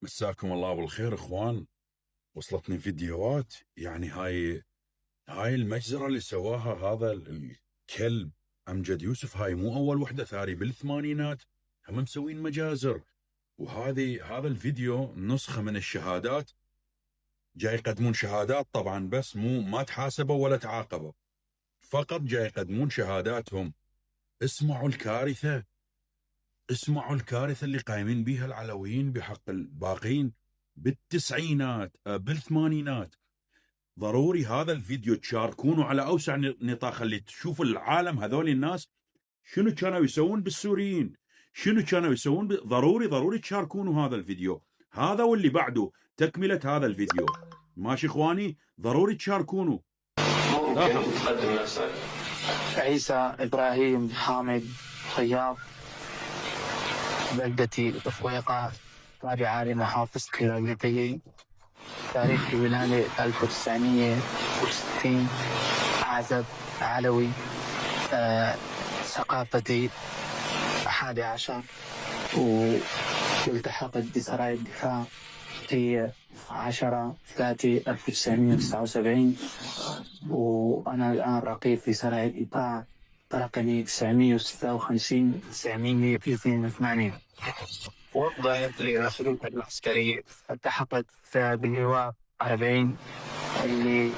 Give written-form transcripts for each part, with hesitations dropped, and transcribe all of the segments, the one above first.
مساكم الله بالخير اخوان. وصلتني فيديوهات، يعني هاي المجزرة اللي سواها هذا الكلب امجد يوسف. هاي مو اول وحدة، ثاري بالثمانينات هم مسوين مجازر. هذا الفيديو نسخة من الشهادات، جاي يقدمون شهادات طبعا، بس ما تحاسبوا ولا تعاقبوا، فقط جاي يقدمون شهاداتهم. اسمعوا الكارثة، اسمعوا الكارثة اللي قايمين بيها العلويين بحق الباقين بالتسعينات بالثمانينات. ضروري هذا الفيديو تشاركونه على أوسع نطاق، خلي تشوف العالم هذول الناس شنو كانوا يسوون بالسوريين، شنو كانوا يسوون ضروري تشاركونه هذا الفيديو، هذا واللي بعده تكملة هذا الفيديو. ماشي اخواني، ضروري تشاركونه. ممكن تقدم نفسك. عيسى إبراهيم حامد خياط، بلدتي طفويقة، تابعة لمحافظة كلابيتي. تاريخ الولادة 1960. أعزب علوي. ثقافتي 11، والتحقت بسرايا الدفاع في 10/3/1979، وأنا الآن رقيب في سرايا الدفاع رقمي 956-982. وضعت للخدمة العسكرية. التحقت باللواء 40 اللي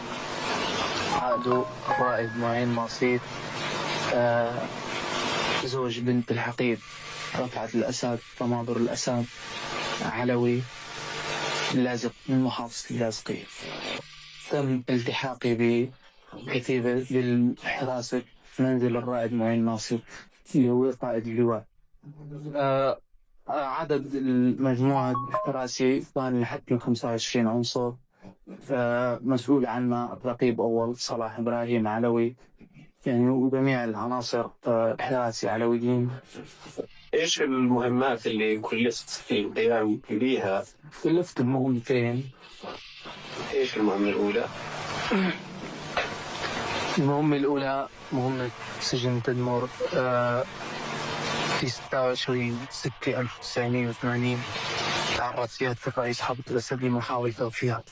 عادوا الرائد معين نصير، زوج بنت الحقيب رفعة الأسد ومنظر الأسد علوي اللازق من محافظة اللاذقية. تم التحاقي بكتيبة بالحراسة في منزل الرائد معين ناصر اللي هو قائد اللواء. عدد المجموعة الحراسي كان لحد 25 عنصر. مسؤول عنها رقيب أول صلاح إبراهيم علوي، يعني وجميع العناصر الحراسي علويين. ايش المهمات اللي كلفت في القيام بها؟ كلفت بمهمتين. ايش المهمة الأولى؟ المهمة الأولى مهمة سجن تدمر في 26/6/1980. تعرض فيها الرئيس حافظ الأسد لمحاولة توفيها.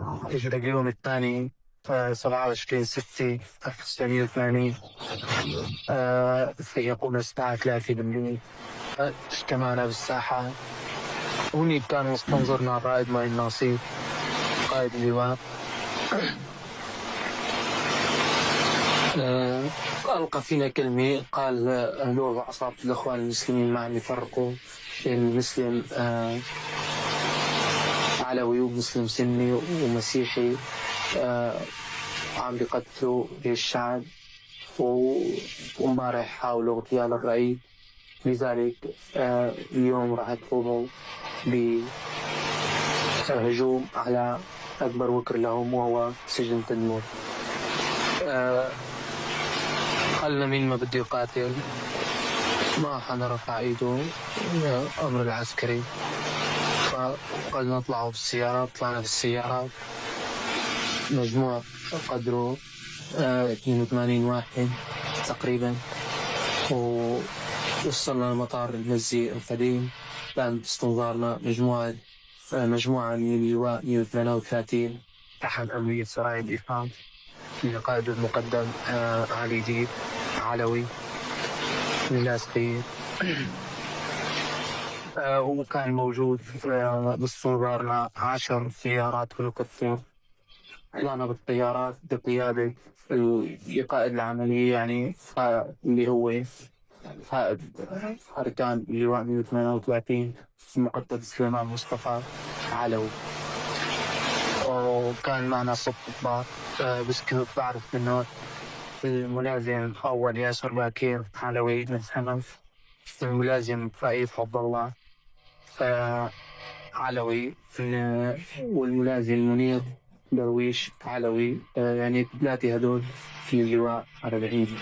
إجرى اليوم الثاني 27/6/1980. يقوم الساعة 3 بالليل. اجتمعنا بالساحة، هوني كان مستنظرنا الرائد معين ناصر قائد اللواء. ألقى فينا كلمة، قال هلو عصابة الأخوان المسلمين معهم يفرقوا بين المسلم علوي ومسلم سني ومسيحي، عم بيقتلوا الشعب، ومبارح حاولوا اغتيال الرئيس. لذلك اليوم راح تقوموا بهجوم على أكبر وكر لهم وهو سجن تدمر. قال مين ما بده يقاتل ما حدا رفع ايده، امر العسكري. فقال نطلعوا بالسيارة، طلعنا بالسيارة مجموعة قدره 82 واحد تقريبا، ووصلنا لمطار المزي القديم. كان باستنظارنا مجموعة من اللواء 138 تحت أمرية سرايا الدفاع لقائد المقدم علي ديب علوي من اللاذقية. وكان موجود باستنظارنا 10 سيارات هليكوبتر. طلعنا بالطيارات بقيادة قائد العملية، يعني اللي هو قائد أركان اللواء 138 المقدم سليمان مصطفى علوي. وكان معنا صف ضباط، بس كنت بعرف منه الملازم أول ياسر باكير علوي من حمص، الملازم فايف عبد الله علوي، والملازم منير درويش علوي. يعني ثلاثة هدول في اللواء 40.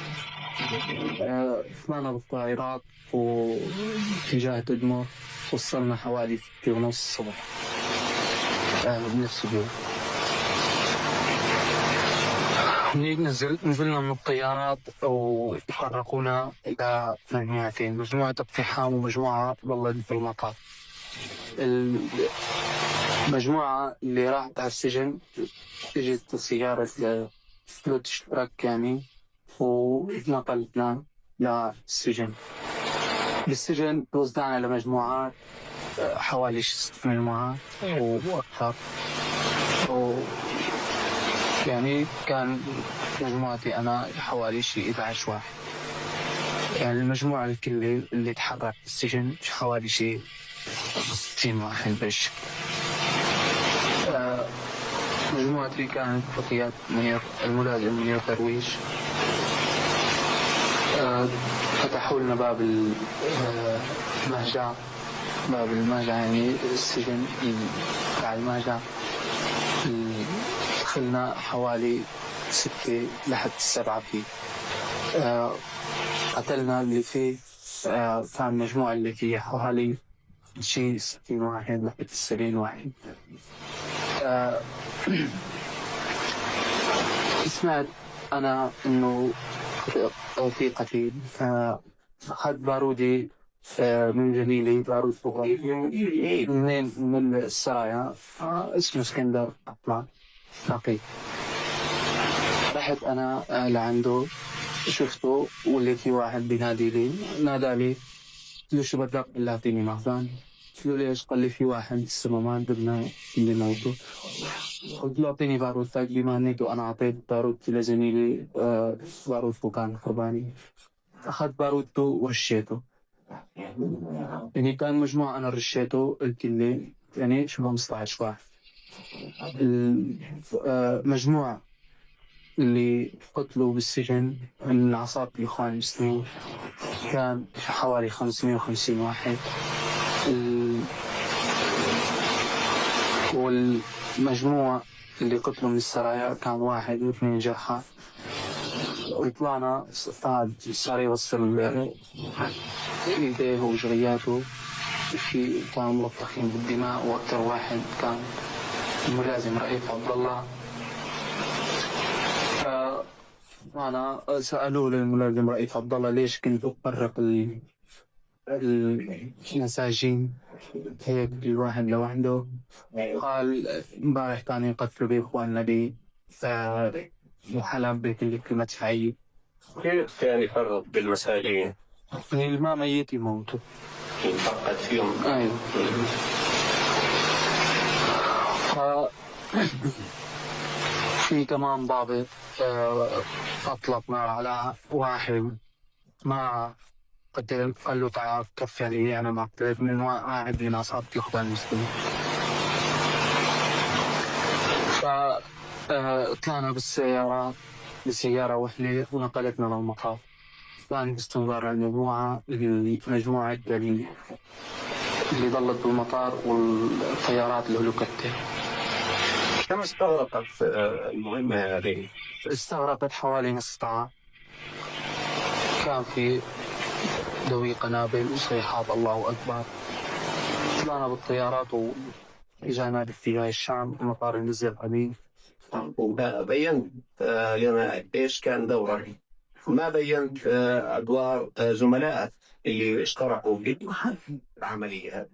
طلعنا بالطائرات واتجاه تدمر. وصلنا حوالي 6:30 الصبح بنفس اليوم. نزلنا من الطيارات وحرقونا إلى مجموعتين، مجموعة اقتحام ومجموعة ظلت في المطار. المجموعة اللي راحت على السجن اجت سيارة فلوت اشتراك يعني ونقلتنا للسجن. بالسجن توزعنا لمجموعات حوالي 6 مجموعات وأكثر، يعني كان مجموعتي أنا حوالي 11 واحد. يعني المجموعة الكل اللي تحرك بالسجن حوالي 60 واحد بالشكل. مجموعتي كانت فتيات الملازم منير درويش. فتحوا لنا باب المهجع، يعني السجن بتاع المهجع. دخلنا حوالي 6 لحد 7 فيه. قتلنا اللي فيه كان المجموعة اللي فيها حوالي 60 واحد لحد 70 واحد. سمعت أنا إنه في قتيل. أخذ بارودي من جميلي، بارود من السرايا اسمه اسكندر أطلع نقي. رحت أنا لعنده شفته، واللي في واحد بينادي لي، نادى لي قلت له شو بدك؟ قال لي اعطيني مخزن. قلت له ليش؟ قال لي في واحد لسه ما بدنا اللي موته. قلت له اعطيني بارود ثاق، بما انك وانا اعطيت بارود لزميلي بارود كان خرباني. اخذت بارودته ورشيته، يعني كان مجموعة انا رشيته الكل يعني شو 15 واحد. المجموعة اللي قتلوا بالسجن من عصابة الإخوان المسلمين كان حوالي 550 واحد. والمجموعة اللي قتلوا من السرايا كان 1 و2 جرحى. وطلعنا صار يوصل ايديه وجرياته، كانوا ملطخين بالدماء. واكثر واحد كان الملازم رئيف عبد الله. أنا سألوا للملازم رئيف عبد الله ليش كنت أفرق المساجين هيك الواحد لوحده. قال امبارح كانوا يقتلوا بإخواننا بحلب بكل مدفعية. كيف يعني يفرق بالمساجين؟ اللي ما ميت يموتوا يفقد فيهم. أيوه. في كمان ضابط أطلق نار على واحد ما قتل، قال له تعال كفي علي أنا ما قتلت، من واحد من عصابة الإخوان المسلمين. فطلعنا بالسيارة وحدة ونقلتنا للمطار. كان باستمرار المجموعة اللي ضلت بالمطار والطيارات الهليكوبتر. كم استغرقت المهمة هذه؟ استغرقت حوالي نص ساعة. كان في دوي قنابل وصيحات الله أكبر. طلعنا بالطيارات وإجانا باتجاه الشام مطار المزي القديم. بينت لنا إيش كان دورك؟ ما بينت أدوار زملائك اللي اشتركوا في العملية هذه؟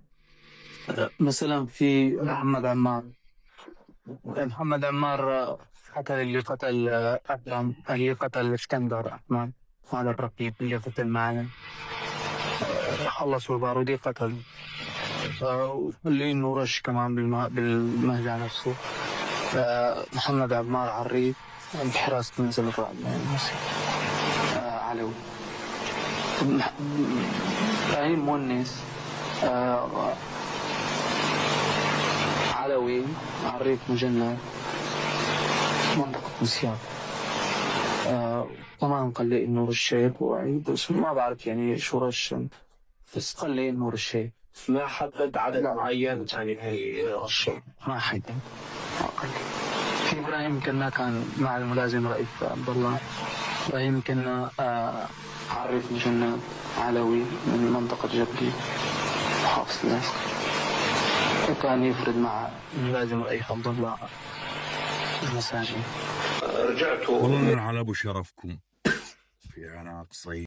مثلا في محمد عمار قتل اللي قتل أكرم، اللي قتل اسكندر أحمد، هذا الرقيب اللي قتل معنا. خلصوا البارودي قتل. اللي إنه رش كمان بالمهجع نفسه. محمد عمار عريف بحراسة منزل الرعب علوي. إبراهيم مونس علوي عريف مجند منطقة مسياب. طبعا قال لي إنه رشيت وعيد، بس ما بعرف يعني شو رش، بس قال لي إنه رشيت. ما حدد عدد معين يعني هي الشيء؟ ما حدد. في إبراهيم كنا كان مع الملازم رئيف عبد الله. إبراهيم كنا عريف مجند علوي من منطقة جبلي حافظ الناس، وكان يفرد مع الملازم رئيف عبد الله المساجين. رجعتوا والله على ابو شرفكم في عناق صيد.